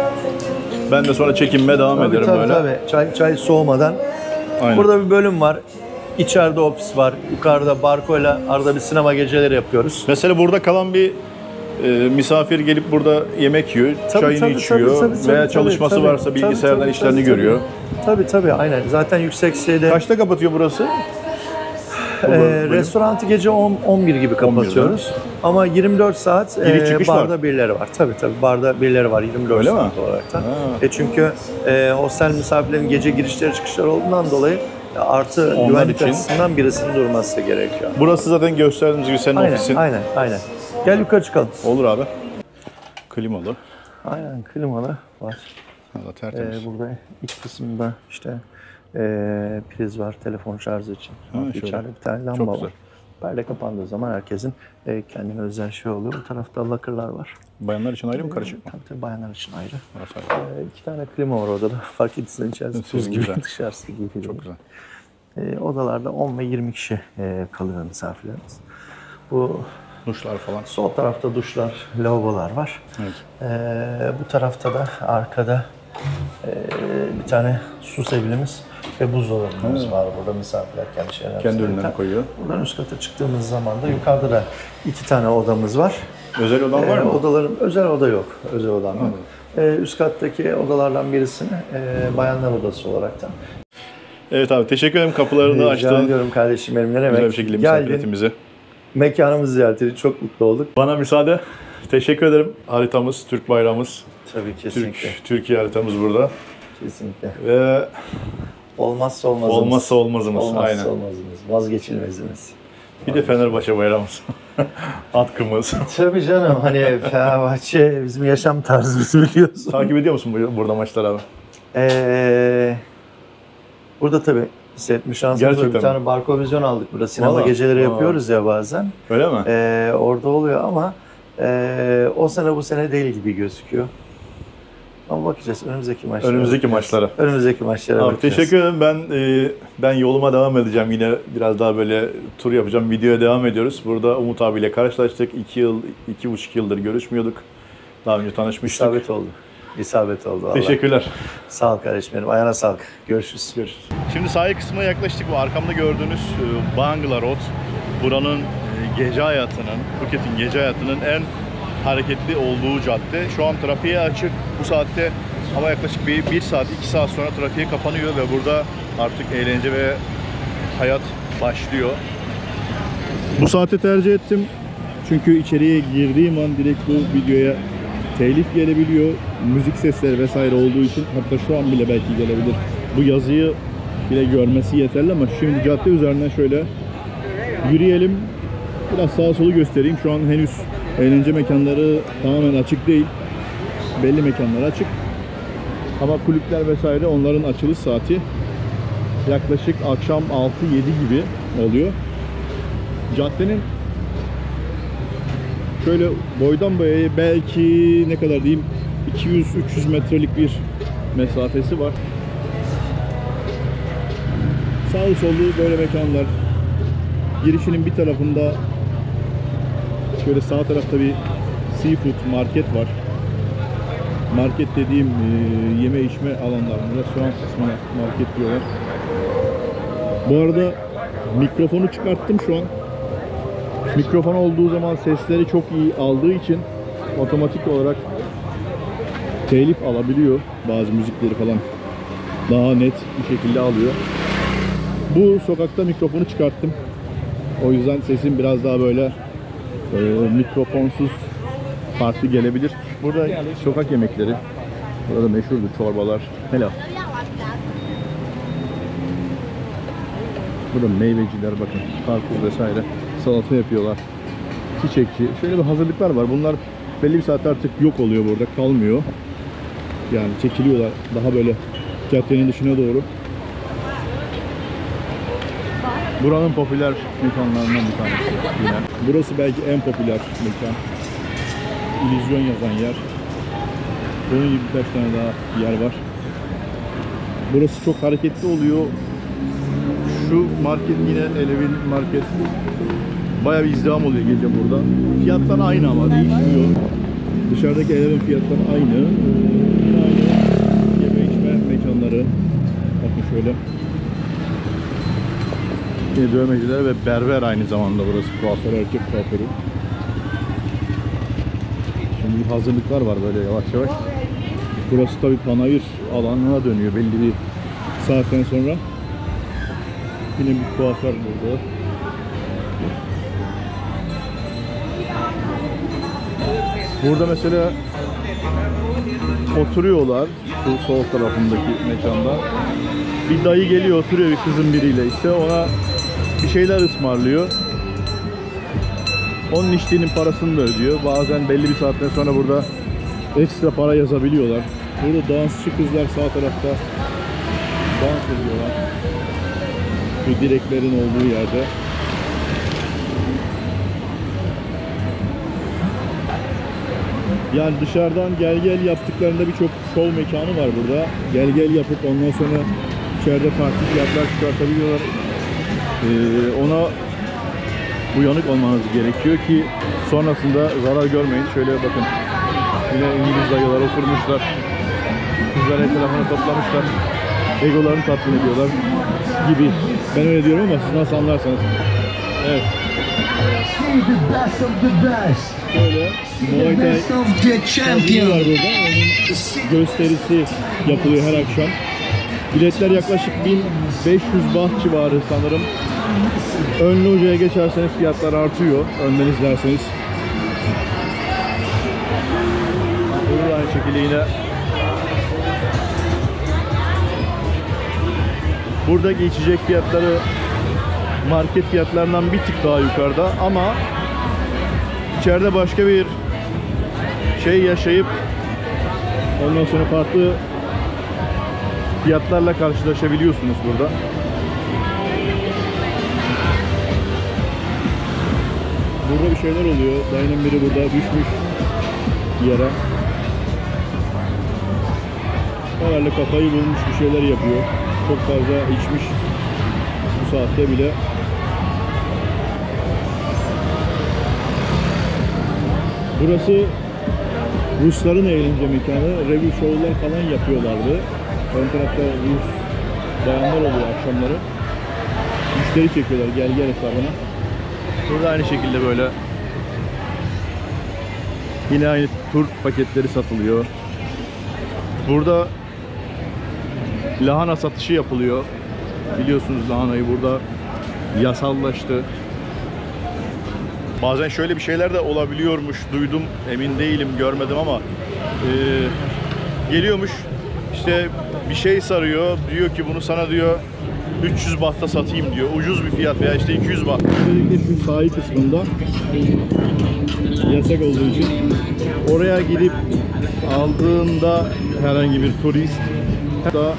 Ben de sonra çekinmeye devam ederim böyle. Tabii. Çay soğumadan. Aynen. Burada bir bölüm var. İçeride ofis var. Yukarıda barkoyla arada bir sinema geceleri yapıyoruz. Mesela burada kalan bir misafir gelip burada yemek yiyor, çayını içiyor veya çalışması varsa bilgisayardan işlerini görüyor. Tabii aynen. Zaten yüksek şeyde Kaçta kapatıyor burası? restoranı gece 11 gibi kapatıyoruz. Ama 24 saat Giriş çıkış var. barda birileri var. Tabii barda birileri var 24 Öyle mi? saat olarak da. Ha. Çünkü hostel misafirlerin gece girişleri çıkışları olduğundan dolayı artı Onlar güvenlik için. açısından birisinin durması gerekiyor. Burası zaten gösterdiğimiz gibi senin ofisin. Aynen. Gel yukarı çıkalım. Olur abi. Klimalı. Aynen, klimalı var. Valla tertemiz. Burada iç kısmında işte priz var telefon şarjı için. şöyle. İçeride bir tane lamba Çok var. güzel. Perde kapandığı zaman herkesin kendine özel şey oluyor. Bu tarafta lakırlar var. Bayanlar için ayrı mı karışık mı? Tabii bayanlar için ayrı. Orası ayrı. 2 tane klima var odada. Fark ettiysen içerisi Evet, tuz gibi, güzel. dışarısı gibi. Çok güzel. Odalarda 10 ve 20 kişi kalıyor misafirlerimiz. Bu Duşlar falan. sol tarafta duşlar, lavabolar var. Evet. Bu tarafta da arkada bir tane su sebilimiz. ve buzdolabımız var burada, misafirler kendi şeylerini Kendi ürünlerini ürünlerini koyuyor. Buradan üst kata çıktığımız zaman da yukarıda da 2 tane odamız var. Özel odan var mı? Odaların özel oda yok. Özel odam yok. Üst kattaki odalardan birisini bayanlar odası olaraktan. Evet abi, teşekkür ederim, kapılarını Rica açtın. ediyorum kardeşim, benim ne demek. Güzel bir şekilde misafir ettin Geldin, bizi. mekanımızı ziyaret edip çok mutlu olduk. Bana müsaade. Teşekkür ederim. Haritamız, Türk bayrağımız, Tabii, kesinlikle. Türkiye haritamız burada. Kesinlikle. Ve Olmazsa olmazımız. olmazsa olmazımız. Olmazsa Aynen. olmazımız. Vazgeçilmezimiz. Bir de Fenerbahçe bayrağımız. Atkımız. Tabii canım, hani Fenerbahçe bizim yaşam tarzımızı biliyorsun. Takip ediyor musun burada maçları abi? Burada tabii seyretme şansımız var. Gerçekten Bir tane Barkovizyon aldık burada. Sinema Vallahi. geceleri Aa. yapıyoruz ya bazen. Öyle mi? Orada oluyor ama o sene bu sene değil gibi gözüküyor. Ama bakacağız önümüzdeki maçlara. Önümüzdeki maçlara. Önümüzdeki maçlara Abi bakacağız. teşekkür ederim. Ben yoluma devam edeceğim. Yine biraz daha böyle tur yapacağım. Videoya devam ediyoruz. Burada Umut abiyle karşılaştık. 2,5 yıldır görüşmüyorduk. Daha önce tanışmıştık. İsabet oldu. İsabet oldu. Vallahi. Teşekkürler. Sağ ol kardeşim benim. Ayağına sağlık. Görüşürüz. Görüşürüz. Şimdi sahil kısmına yaklaştık. Bu arkamda gördüğünüz Bangla Road. Buranın gece hayatının, Phuket'in gece hayatının en hareketli olduğu cadde. Şu an trafiğe açık. Bu saatte ama yaklaşık bir saat, 2 saat sonra trafiğe kapanıyor ve burada artık eğlence ve hayat başlıyor. Bu saati tercih ettim. Çünkü içeriye girdiğim an direkt bu videoya telif gelebiliyor. Müzik sesleri vesaire olduğu için, hatta şu an bile belki gelebilir. Bu yazıyı bile görmesi yeterli ama şimdi cadde üzerinden şöyle yürüyelim. Biraz sağa solu göstereyim. Şu an henüz eğlence mekanları tamamen açık değil. Belli mekanlar açık. Ama kulüpler vesaire, onların açılış saati yaklaşık akşam 6-7 gibi oluyor. Caddenin şöyle boydan boyaya belki ne kadar diyeyim 200-300 metrelik bir mesafesi var. Sağlı sollu böyle mekanlar. Girişinin bir tarafında şöyle sağ tarafta bir seafood market var. Market dediğim yeme içme alanlarında, restoran kısmına market diyorlar. Bu arada mikrofonu çıkarttım şu an. Mikrofon olduğu zaman sesleri çok iyi aldığı için otomatik olarak telif alabiliyor. Bazı müzikleri falan daha net bir şekilde alıyor. Bu sokakta mikrofonu çıkarttım. O yüzden sesim biraz daha böyle mikrofonsuz farklı gelebilir. Burada sokak yemekleri. Burada meşhurdur çorbalar. Helal. Burada meyveciler, bakın karpuz vesaire, salata yapıyorlar. Çiçekçi. Şöyle bir hazırlıklar var. Bunlar belli bir saatte artık yok oluyor, burada kalmıyor. Yani çekiliyorlar daha böyle caddenin dışına doğru. Buranın popüler mekanlarından bir tanesi yine. Burası belki en popüler mekan. İllüzyon yazan yer. Bunun gibi birkaç tane daha yer var. Burası çok hareketli oluyor. Şu market yine Elevin market. Bayağı bir izdiham oluyor gece burada. Fiyatlar aynı ama değişmiyor. Dışarıdaki Elevin fiyatları aynı. Aynı yeme içme mekanları. Bakın şöyle. Yine dövmeciler ve berber aynı zamanda burası. Kuaför, erkek kuaförü. Şimdi hazırlıklar var böyle yavaş yavaş. Burası tabii panayır alanına dönüyor belli bir saatten sonra. Yine bir kuaför burada. Burada mesela oturuyorlar şu sol tarafındaki mekanda. Bir dayı geliyor, oturuyor bir kızın biriyle, işte ona bir şeyler ısmarlıyor. Onun içtiğinin parasını da ödüyor. Bazen belli bir saatten sonra burada ekstra para yazabiliyorlar. Burada dansçı kızlar sağ tarafta dans ediyorlar. Bu direklerin olduğu yerde. Yani dışarıdan gel gel yaptıklarında birçok şov mekanı var burada. Gel gel yapıp ondan sonra içeride farklı fiyatlar çıkartabiliyorlar. Ona uyanık olmanız gerekiyor ki sonrasında zarar görmeyin. Şöyle bakın, yine İngiliz dayılar oturmuşlar. Kızlar etrafını toplamışlar. egolarını tatmin ediyorlar gibi. Ben öyle diyorum ama siz nasıl anlarsanız. Evet. Böyle Muay Thai şampiyonu var burada. Onun gösterisi yapılıyor her akşam. Biletler yaklaşık 1500 baht civarı sanırım. Ön lojaya geçerseniz fiyatlar artıyor. Önden izlerseniz. Burada aynı şekilde yine buradaki içecek fiyatları market fiyatlarından bir tık daha yukarıda ama içeride başka bir şey yaşayıp ondan sonra farklı fiyatlarla karşılaşabiliyorsunuz burada. Burada bir şeyler oluyor. Dayının biri burada düşmüş yere. Herhalde kafayı bulmuş, bir şeyler yapıyor. Çok fazla içmiş bu saatte bile. Burası Rusların eğlence mekanı. Revue show'lar falan yapıyorlardı. Ön tarafta Rus bayanlar oluyor akşamları. Müşteri çekiyorlar gel hesabına. Burada aynı şekilde böyle yine aynı tur paketleri satılıyor. Burada lahana satışı yapılıyor. Biliyorsunuz lahanayı burada yasallaştı. Bazen şöyle bir şeyler de olabiliyormuş. Duydum, emin değilim, görmedim ama geliyormuş işte bir şey sarıyor. Diyor ki bunu sana diyor 300 bahta satayım diyor. Ucuz bir fiyat veya işte 200 baht. Özellikle şu sahil kısmında yasak olduğu için oraya gidip aldığında herhangi bir turist da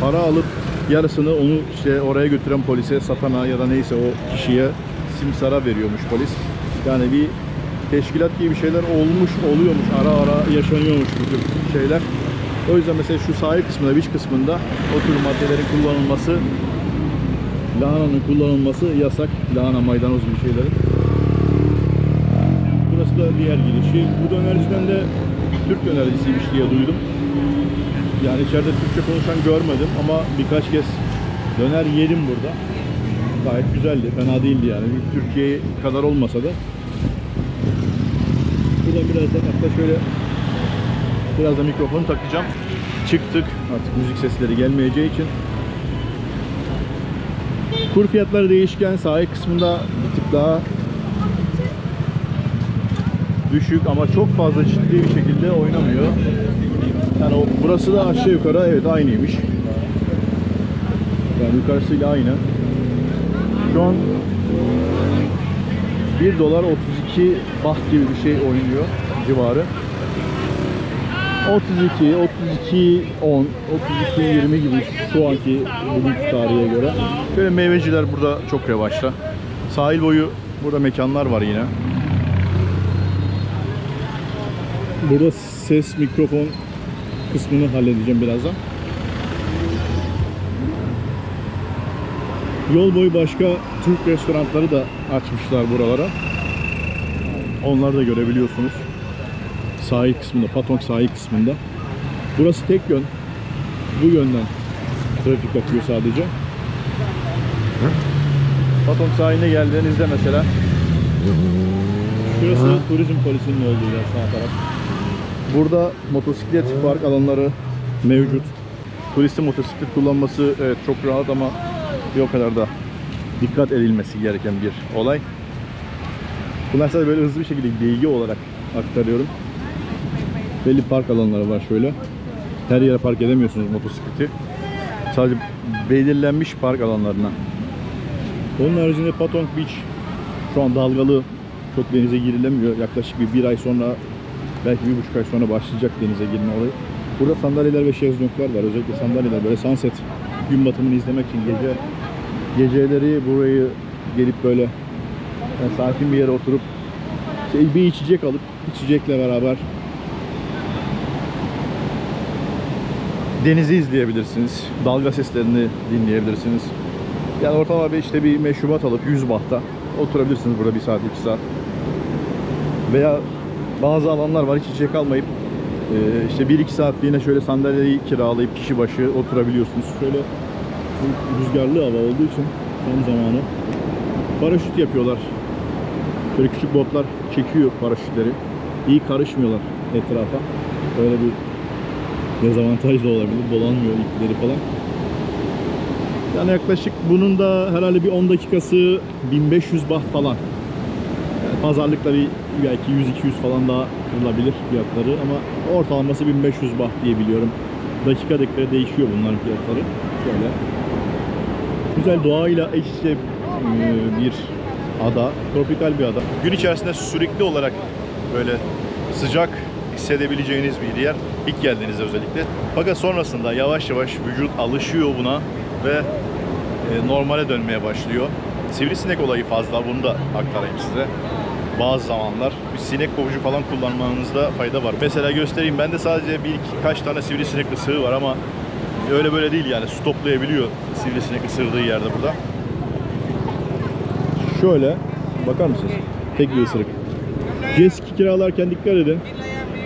para alıp yarısını onu işte oraya götüren polise, satana ya da neyse o kişiye simsara veriyormuş polis. Yani bir teşkilat gibi bir şeyler oluyormuş. Ara ara yaşanıyormuş bu tür şeyler. O yüzden mesela şu sahil kısmında, beach kısmında o tür maddelerin kullanılması, lahananın kullanılması yasak. Lahana, maydanoz gibi şeylerin. Burası da diğer girişi. Bu dönerciden de Türk dönercisiymiş diye duydum. Yani içeride Türkçe konuşan görmedim ama birkaç kez döner yedim burada. Gayet güzeldi, fena değildi yani. Türkiye kadar olmasa da. Burada birazdan hatta şöyle biraz da mikrofonu takacağım. Çıktık. Artık müzik sesleri gelmeyeceği için. Kur fiyatları değişken. Sahil kısmında bir tık daha düşük ama çok fazla ciddi bir şekilde oynamıyor. Yani burası da aşağı yukarı evet aynıymış. Yani yukarısıyla aynı. Şu an 1 dolar 32 baht gibi bir şey oynuyor civarı. 32, 32, 10, 32, 20 gibi şu anki bugünkü tarihe göre. Böyle meyveciler burada çok revaçta. Sahil boyu burada mekanlar var yine. Burada ses, mikrofon kısmını halledeceğim birazdan. Yol boyu başka Türk restoranları da açmışlar buralara. Onları da görebiliyorsunuz. Sahil kısmında, Patong sahil kısmında. Burası tek yön. Bu yönden trafik akıyor sadece. Patong sahiline geldiğinizde mesela şurası turizm polisinin olduğu yer, sağ taraf. Burada motosiklet park alanları mevcut. Turistin motosiklet kullanması evet çok rahat ama bir o kadar da dikkat edilmesi gereken bir olay. Bunlar sadece böyle hızlı bir şekilde bilgi olarak aktarıyorum. Belli park alanları var şöyle. Her yere park edemiyorsunuz motosikleti. Sadece belirlenmiş park alanlarına. Onun haricinde Patong Beach şu an dalgalı. Çok denize girilemiyor. Yaklaşık bir ay sonra, belki 1,5 ay sonra başlayacak denize girme olayı. Burada sandalyeler ve şezlonglar var. Özellikle sandalyeler böyle sunset, gün batımını izlemek için geceleri burayı gelip böyle yani sakin bir yere oturup bir içecek alıp içecekle beraber denizi izleyebilirsiniz. Dalga seslerini dinleyebilirsiniz. Yani ortalama işte bir meşrubat alıp 100 bahta oturabilirsiniz burada 1 saat 2 saat. Veya bazı alanlar var hiç içecek almayıp İşte 1-2 saatliğine şöyle sandalyeyi kiralayıp kişi başı oturabiliyorsunuz. Şöyle rüzgarlı hava olduğu için tam zamanı. Paraşüt yapıyorlar. Böyle küçük botlar çekiyor paraşütleri. İyi karışmıyorlar etrafa. Böyle bir dezavantaj da olabilir. Dolanmıyor ipleri falan. Yani yaklaşık bunun da herhalde bir 10 dakikası 1500 baht falan. Yani pazarlıkla bir belki 100-200 falan daha kırılabilir fiyatları ama ortalaması 1500 baht diye biliyorum. Dakika değişiyor bunların fiyatları. Şöyle. Güzel doğayla iç içe bir ada, tropikal bir ada. Gün içerisinde sürekli olarak böyle sıcak hissedebileceğiniz bir yer ilk geldiğinizde özellikle. Fakat sonrasında yavaş yavaş vücut alışıyor buna ve normale dönmeye başlıyor. Sivrisinek olayı fazla, bunu da aktarayım size. Bazı zamanlar bir sinek kovucu falan kullanmanızda fayda var. Mesela göstereyim, bende sadece birkaç tane sivrisinekli sığ var ama öyle böyle değil yani, su toplayabiliyor sivrisinek ısırdığı yerde burada. Şöyle bakar mısınız? Tek bir ısırık. Jet ski kiralarken dikkat edin.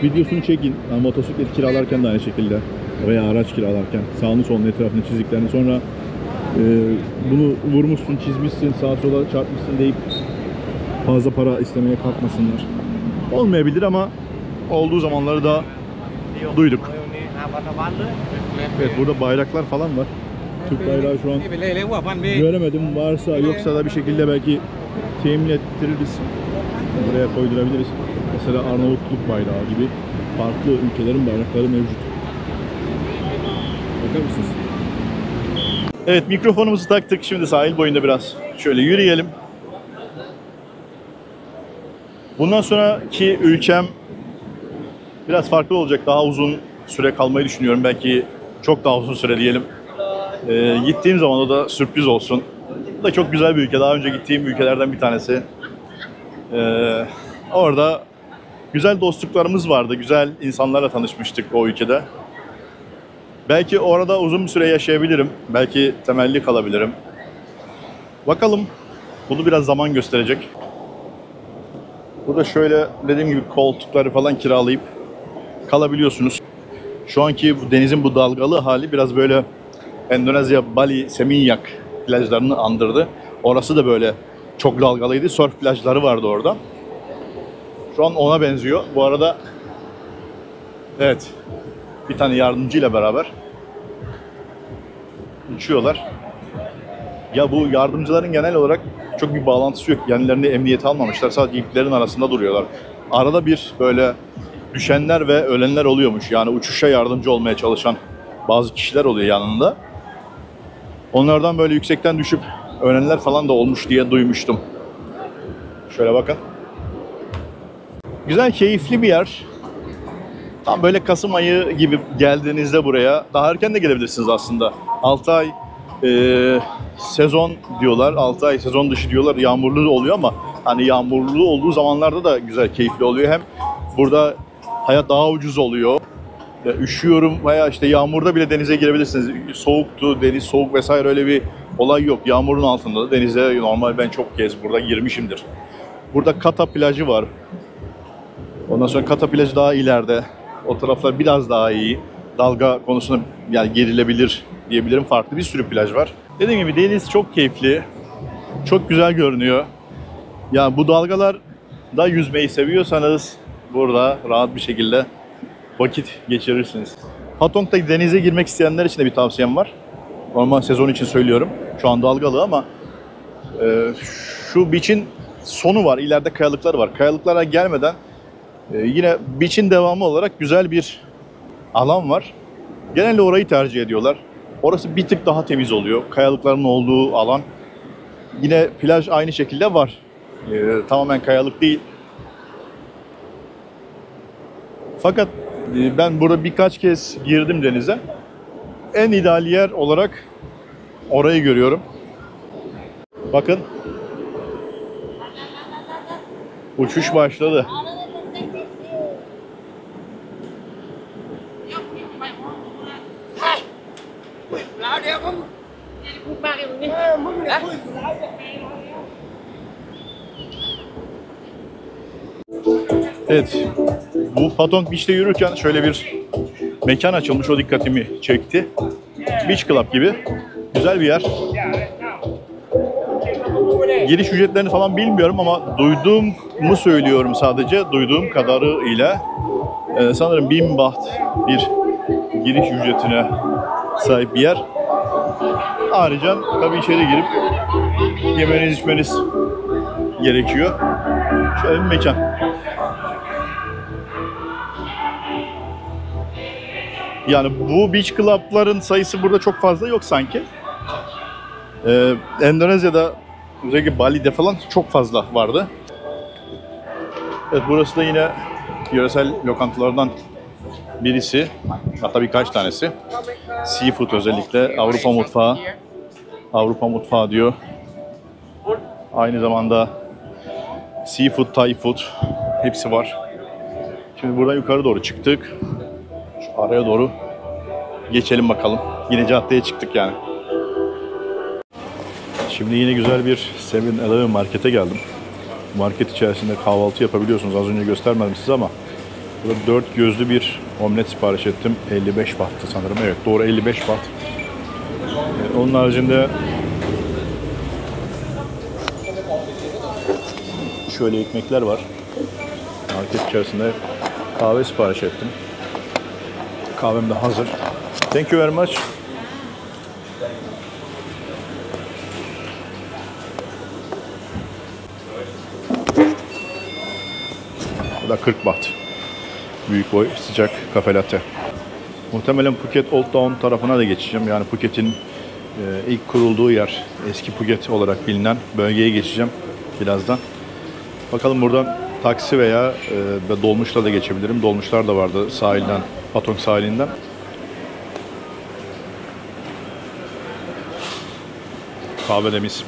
Videosunu çekin. Yani motosiklet kiralarken de aynı şekilde veya araç kiralarken sağını solunu etrafını çizdiklerini sonra bunu vurmuşsun, çizmişsin, sağa sola çarpmışsın deyip fazla para istemeye kalkmasınlar. Olmayabilir ama olduğu zamanları da duyduk. Evet, burada bayraklar falan var. Türk bayrağı şu an göremedim. Varsa yoksa da bir şekilde belki temin ettiririz. Buraya koydurabiliriz. Mesela Arnavutluk bayrağı gibi farklı ülkelerin bayrakları mevcut. Bakar mısınız? Evet, mikrofonumuzu taktık. Şimdi sahil boyunda biraz şöyle yürüyelim. Bundan sonraki ülkem biraz farklı olacak. Daha uzun süre kalmayı düşünüyorum. Belki çok daha uzun süre diyelim. Gittiğim zaman o da sürpriz olsun. Bu da çok güzel bir ülke. Daha önce gittiğim ülkelerden bir tanesi. Orada güzel dostluklarımız vardı. Güzel insanlarla tanışmıştık o ülkede. Belki orada uzun bir süre yaşayabilirim. Belki temelli kalabilirim. Bakalım. Bunu biraz zaman gösterecek. Burada şöyle dediğim gibi koltukları falan kiralayıp kalabiliyorsunuz. Şu anki bu denizin bu dalgalı hali biraz böyle Endonezya, Bali, Seminyak plajlarını andırdı. Orası da böyle çok dalgalıydı. Surf plajları vardı orada. Şu an ona benziyor. Bu arada evet, bir tane yardımcıyla beraber uçuyorlar. Ya bu yardımcıların genel olarak çok bir bağlantısı yok. Kendilerini emniyete almamışlar. Sadece iplerin arasında duruyorlar. Arada bir böyle düşenler ve ölenler oluyormuş. Yani uçuşa yardımcı olmaya çalışan bazı kişiler oluyor yanında. Onlardan böyle yüksekten düşüp ölenler falan da olmuş diye duymuştum. Şöyle bakın. Güzel, keyifli bir yer. Tam böyle Kasım ayı gibi geldiğinizde buraya, daha erken de gelebilirsiniz aslında. 6 ay sezon diyorlar, 6 ay sezon dışı diyorlar. Yağmurlu oluyor ama hani yağmurlu olduğu zamanlarda da güzel, keyifli oluyor. Hem burada hayat daha ucuz oluyor. Üşüyorum veya işte yağmurda bile denize girebilirsiniz. Soğuktu, deniz soğuk vesaire, öyle bir olay yok. Yağmurun altında da denize normal ben çok kez burada girmişimdir. Burada Kata plajı var. Ondan sonra Kata plajı daha ileride. O taraflar biraz daha iyi. Dalga konusunda yani gerilebilir diyebilirim. Farklı bir sürü plaj var. Dediğim gibi deniz çok keyifli. Çok güzel görünüyor. Yani bu dalgalarda yüzmeyi seviyorsanız burada rahat bir şekilde vakit geçirirsiniz. Patong'da denize girmek isteyenler için de bir tavsiyem var. Normal sezon için söylüyorum. Şu an dalgalı ama şu beach'in sonu var. İleride kayalıklar var. Kayalıklara gelmeden yine beach'in devamı olarak güzel bir alan var. Genelde orayı tercih ediyorlar. Orası bir tık daha temiz oluyor. Kayalıkların olduğu alan. Yine plaj aynı şekilde var. Tamamen kayalık değil. Fakat ben burada birkaç kez girdim denize. En ideal yer olarak orayı görüyorum. Bakın. Uçuş başladı. Evet. Bu Patong Beach'te yürürken şöyle bir mekan açılmış, o dikkatimi çekti. Beach Club gibi. Güzel bir yer. Giriş ücretlerini falan bilmiyorum ama duyduğumu söylüyorum sadece. Duyduğum kadarıyla sanırım 1000 baht bir giriş ücretine sahip bir yer. Ayrıca tabii içeri girip yemeniz içmeniz gerekiyor. Şöyle bir mekan. Yani bu beach club'ların sayısı burada çok fazla yok sanki. Endonezya'da, özellikle Bali'de falan çok fazla vardı. Evet, burası da yine yöresel lokantalardan birisi. Hatta birkaç tanesi. Seafood özellikle. Avrupa mutfağı diyor. Aynı zamanda seafood, Thai food hepsi var. Şimdi buradan yukarı doğru çıktık. Şu araya doğru geçelim bakalım. Yine caddeye çıktık yani. Şimdi yine güzel bir 7-Eleven markete geldim. Market içerisinde kahvaltı yapabiliyorsunuz. Az önce göstermedim size ama burada 4 gözlü bir omlet sipariş ettim. 55 bahtı sanırım. Evet, doğru, 55 baht. Onun haricinde şöyle ekmekler var. Market içerisinde kahve sipariş ettim. Kahvem de hazır. Thank you very much. Bu da 40 baht. Büyük boy sıcak kafe latte. Muhtemelen Phuket Old Town tarafına da geçeceğim. Yani Phuket'in ilk kurulduğu yer, eski Phuket olarak bilinen bölgeye geçeceğim birazdan. Bakalım buradan taksi veya dolmuşla da geçebilirim. Dolmuşlar da vardı sahilden, Patong sahilinden. Kahve de mis.